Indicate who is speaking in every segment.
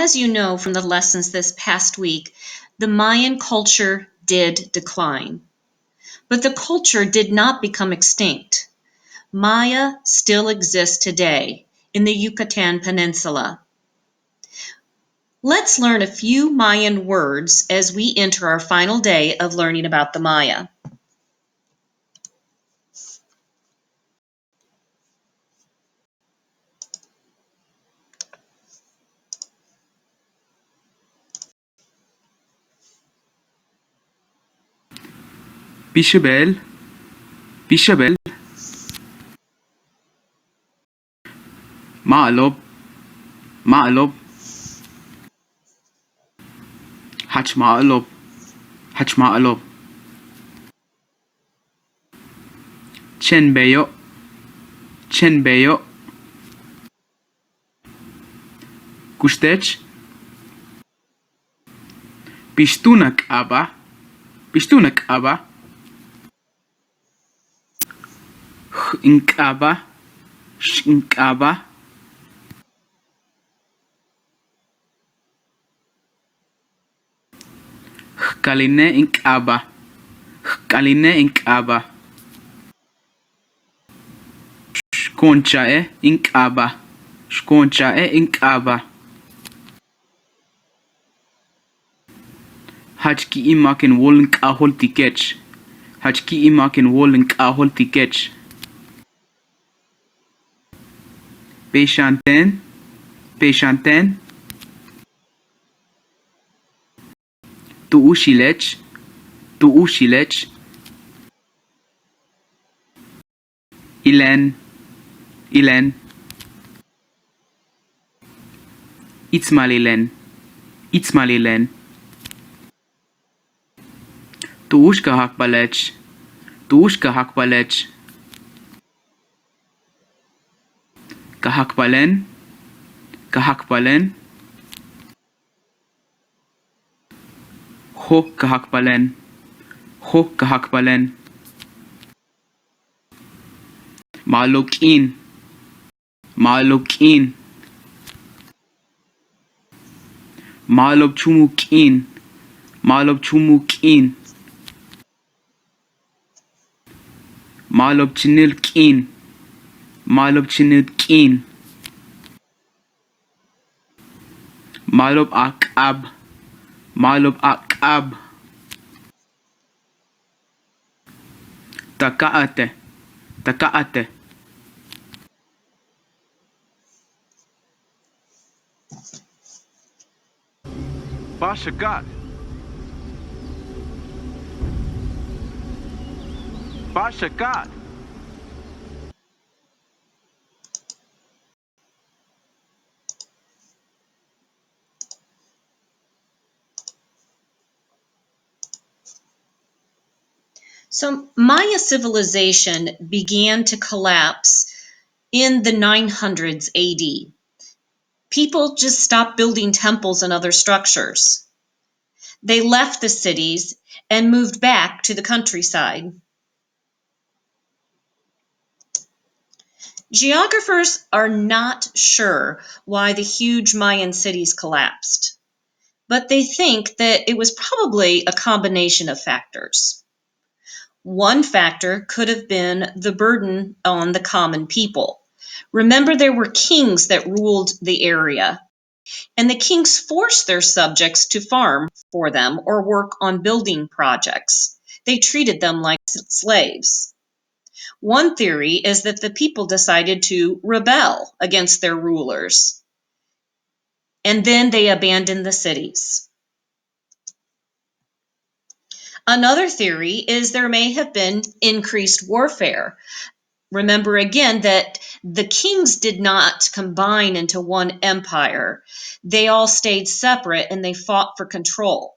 Speaker 1: As you know from the lessons this past week, the Mayan culture did decline, but the culture did not become extinct. Maya still exists today in the Yucatan Peninsula. Let's learn a few Mayan words as we enter our final day of learning about the Maya.
Speaker 2: Bishabel, Bishabel, Ma'alob, Ma'alob, Hach Ma'alob, Hach Ma'alob, Chenbeyo, Chenbeyo, Kustech, Pishtunak Abba, Pishtunak Abba, Inkaba, Shinkaba, Kaline Inkaba, Kaline Inkaba, Shkonchae Inkaba, Shkonchae Inkaba, Hachki Imakin Wolink Ahol Tikech, Hachki Imakin Wolink Ahol Tikech, Peshanten, Peshanten, Tuushilech, Tuushilech, Ilen, Ilen, Itzmalilen, Itzmalilen, Tuushka Hakbalech, Tuushka Hakbalech, Kahakbalen, Kahakbalen, Ho Kahakbalen, Ho Kahakbalen, Malukin, Malukin, Malob Chumukin, Malob Chumukin, Malob Chinilkin, Malob Chinilkin, Malob Akab, Malob Akab, Takaate, Takaate, Bashagat, Bashagat,
Speaker 1: So Maya civilization began to collapse in the 900s AD. People just stopped building temples and other structures. They left the cities and moved back to the countryside. Geographers are not sure why the huge Mayan cities collapsed, but they think that it was probably a combination of factors. One factor could have been the burden on the common people. Remember, there were kings that ruled the area, and the kings forced their subjects to farm for them or work on building projects. They treated them like slaves. One theory is that the people decided to rebel against their rulers, and then they abandoned the cities. Another theory is there may have been increased warfare. Remember again that the kings did not combine into one empire. They all stayed separate and they fought for control.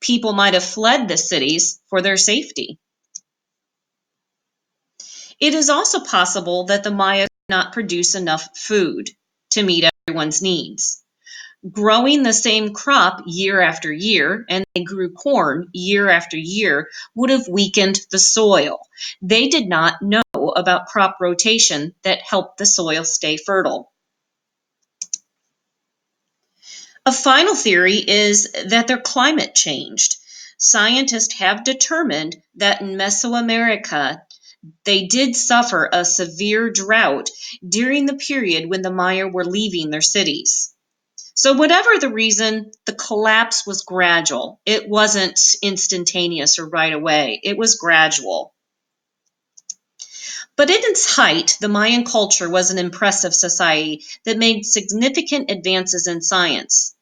Speaker 1: People might have fled the cities for their safety. It is also possible that the Maya could not produce enough food to meet everyone's needs. Growing the same crop year after year, and they grew corn year after year, would have weakened the soil. They did not know about crop rotation that helped the soil stay fertile. A final theory is that their climate changed. Scientists have determined that in Mesoamerica, they did suffer a severe drought during the period when the Maya were leaving their cities. So, whatever the reason, the collapse was gradual. It wasn't instantaneous or right away, it was gradual. But at its height, the Mayan culture was an impressive society that made significant advances in science.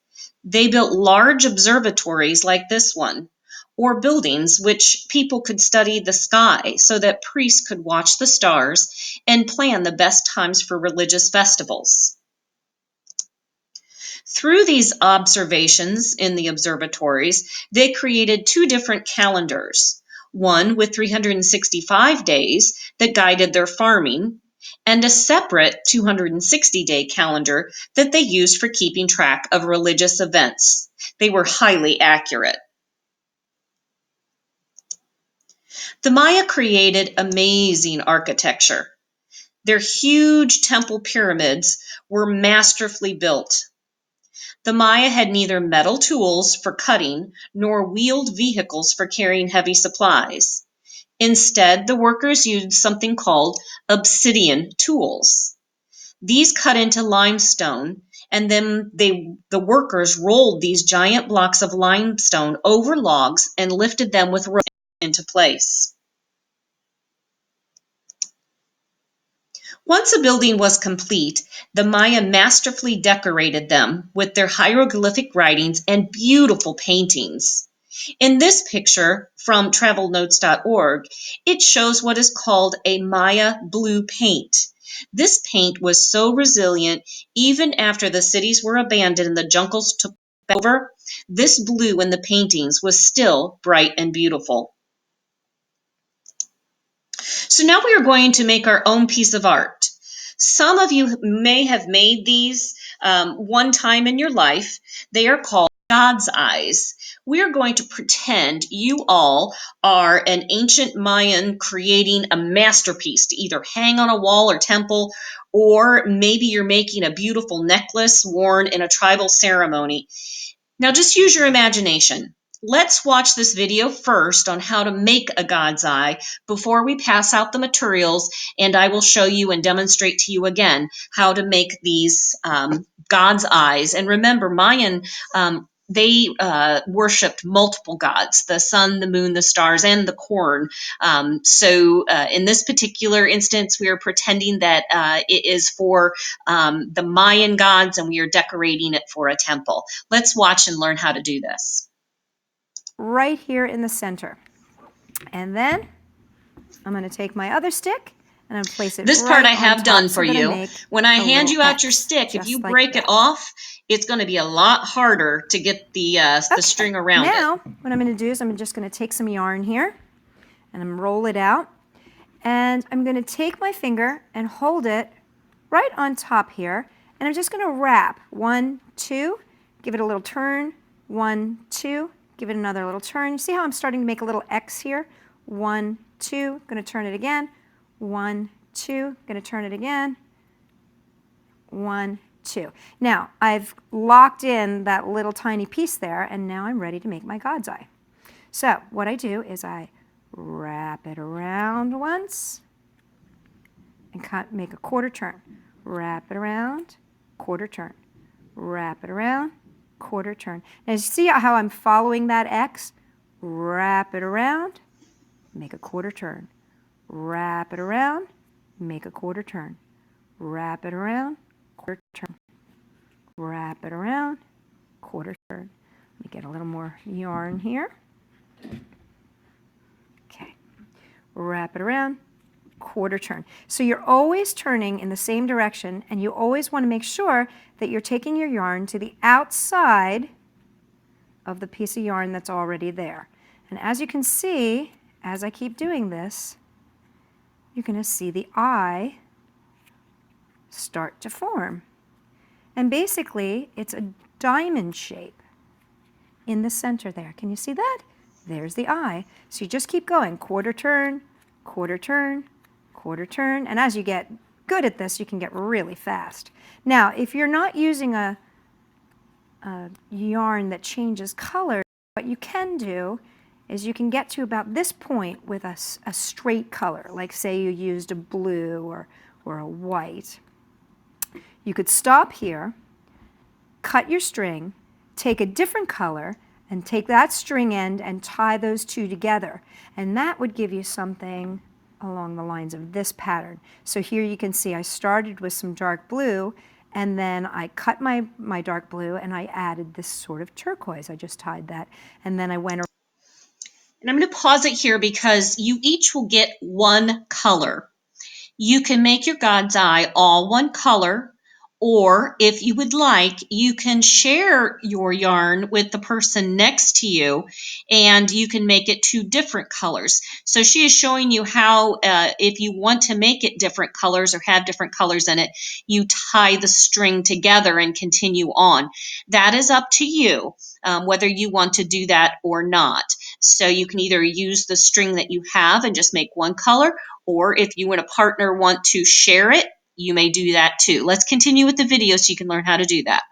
Speaker 1: They built large observatories like this one, or buildings which people could study the sky so that priests could watch the stars and plan the best times for religious festivals. Through these observations in the observatories, they created two different calendars, one with 365 days that guided their farming, and a separate 260-day calendar that they used for keeping track of religious events. They were highly accurate. The Maya created amazing architecture. Their huge temple pyramids were masterfully built. The Maya had neither metal tools for cutting nor wheeled vehicles for carrying heavy supplies. Instead, the workers used something called obsidian tools. These cut into limestone, and then the workers rolled these giant blocks of limestone over logs and lifted them with ropes into place. Once a building was complete, the Maya masterfully decorated them with their hieroglyphic writings and beautiful paintings. In this picture from travelnotes.org, it shows what is called a Maya blue paint. This paint was so resilient, even after the cities were abandoned and the jungles took over, this blue in the paintings was still bright and beautiful. So now we are going to make our own piece of art. Some of you may have made these one time in your life. They are called God's eyes. We are going to pretend you all are an ancient Mayan creating a masterpiece to either hang on a wall or temple, or maybe you're making a beautiful necklace worn in a tribal ceremony. Now just use your imagination. Let's watch this video first on how to make a God's eye before we pass out the materials, and I will show you and demonstrate to you again how to make these God's eyes. And remember, Mayan, they worshipped multiple gods, the sun, the moon, the stars, and the corn. So in this particular instance, we are pretending that it is for the Mayan gods, and we are decorating it for a temple. Let's watch and learn how to do this.
Speaker 3: Right here in the center. And then I'm going to take my other stick and I'm going to place it
Speaker 1: This
Speaker 3: right
Speaker 1: part I
Speaker 3: on
Speaker 1: have
Speaker 3: top,
Speaker 1: done
Speaker 3: so
Speaker 1: for
Speaker 3: I'm gonna
Speaker 1: you.
Speaker 3: make
Speaker 1: When I
Speaker 3: a
Speaker 1: hand
Speaker 3: little
Speaker 1: you out your
Speaker 3: X,
Speaker 1: stick, if
Speaker 3: just
Speaker 1: you
Speaker 3: like
Speaker 1: break it
Speaker 3: that.
Speaker 1: off, it's going to be a lot harder to get the string around
Speaker 3: now,
Speaker 1: it.
Speaker 3: what I'm going to do is I'm just going to take some yarn here and I'm going to roll it out. And I'm going to take my finger and hold it right on top here. And I'm just going to wrap 1, 2, give it a little turn, 1, 2, give it another little turn. You see how I'm starting to make a little X here? 1, 2, going to turn it again. 1, 2, going to turn it again. 1, 2. Now, I've locked in that little tiny piece there, and now I'm ready to make my God's eye. So what I do is I wrap it around once and make a quarter turn. Wrap it around, quarter turn. Wrap it around, quarter turn. Now, you see how I'm following that X? Wrap it around, make a quarter turn. Wrap it around, make a quarter turn. Wrap it around, quarter turn. Wrap it around, quarter turn. Let me get a little more yarn here. Okay. Wrap it around, quarter turn. So you're always turning in the same direction, and you always want to make sure that you're taking your yarn to the outside of the piece of yarn that's already there. And as you can see, as I keep doing this, you're going to see the eye start to form. And basically, it's a diamond shape in the center there. Can you see that? There's the eye. So you just keep going, quarter turn, quarter turn, quarter turn. And as you get good at this, you can get really fast. Now, if you're not using a yarn that changes color. What you can do is you can get to about this point with a straight color, like say you used a blue or a white. You could stop here, cut your string, take a different color, and take that string end and tie those two together. And that would give you something along the lines of this pattern. So here you can see I started with some dark blue, and then I cut my dark blue and I added this sort of turquoise. I just tied that, and then I went.
Speaker 1: And I'm going to pause it here because you each will get one color. You can make your God's Eye all one color, or if you would like, you can share your yarn with the person next to you and you can make it two different colors. So she is showing you how if you want to make it different colors or have different colors in it, you tie the string together and continue on. That is up to you, whether you want to do that or not. So you can either use the string that you have and just make one color, or if you and a partner want to share it, you may do that too. Let's continue with the video so you can learn how to do that.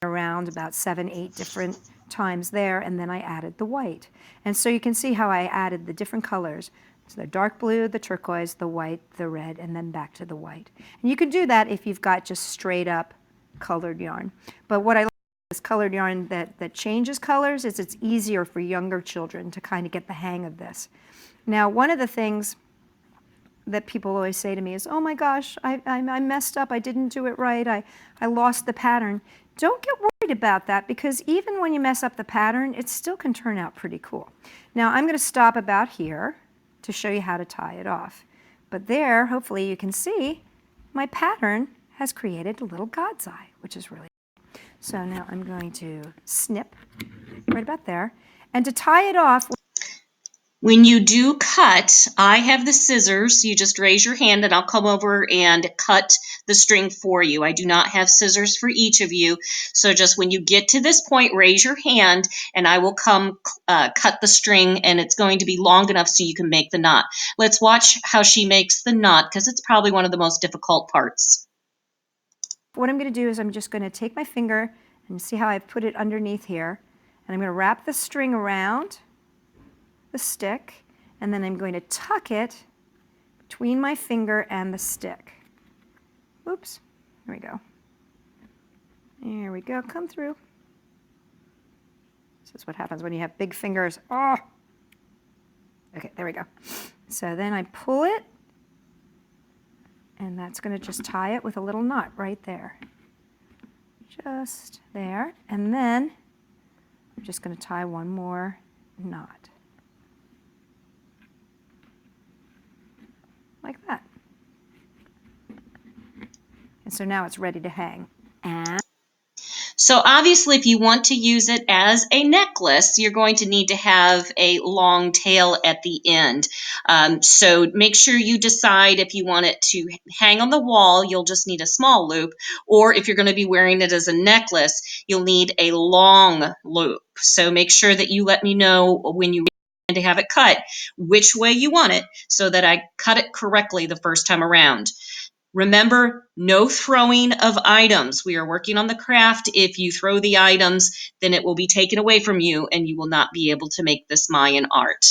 Speaker 3: Around about 7, 8 different times there, and then I added the white. And so you can see how I added the different colors. So the dark blue, the turquoise, the white, the red, and then back to the white. And you can do that if you've got just straight up colored yarn. But what I like about this colored yarn that changes colors is it's easier for younger children to kind of get the hang of this. Now, one of the things that people always say to me is, oh my gosh, I messed up, I didn't do it right, I lost the pattern. Don't get worried about that, because even when you mess up the pattern, it still can turn out pretty cool. Now I'm going to stop about here to show you how to tie it off. But there, hopefully you can see, my pattern has created a little God's Eye, which is really cool. So now I'm going to snip right about there. And to tie it off,
Speaker 1: when you do cut, I have the scissors. You just raise your hand and I'll come over and cut the string for you. I do not have scissors for each of you. So just when you get to this point, raise your hand and I will come cut the string, and it's going to be long enough so you can make the knot. Let's watch how she makes the knot, because it's probably one of the most difficult parts.
Speaker 3: what I'm going to do is I'm just going to take my finger and see how I put it underneath here, and I'm going to wrap the string around the stick, and then I'm going to tuck it between my finger and the stick. Oops, there we go. There we go, come through. This is what happens when you have big fingers. Oh! Okay, there we go. So then I pull it, and that's going to just tie it with a little knot right there. Just there, and then I'm just going to tie one more knot. Like that. And so now it's ready to hang. And
Speaker 1: So obviously, if you want to use it as a necklace, you're going to need to have a long tail at the end. So make sure you decide if you want it to hang on the wall, you'll just need a small loop, or if you're going to be wearing it as a necklace, you'll need a long loop. So make sure that you let me know when you to have it cut, which way you want it, so that I cut it correctly the first time around. Remember, no throwing of items. We are working on the craft. If you throw the items, then it will be taken away from you and you will not be able to make this Mayan art.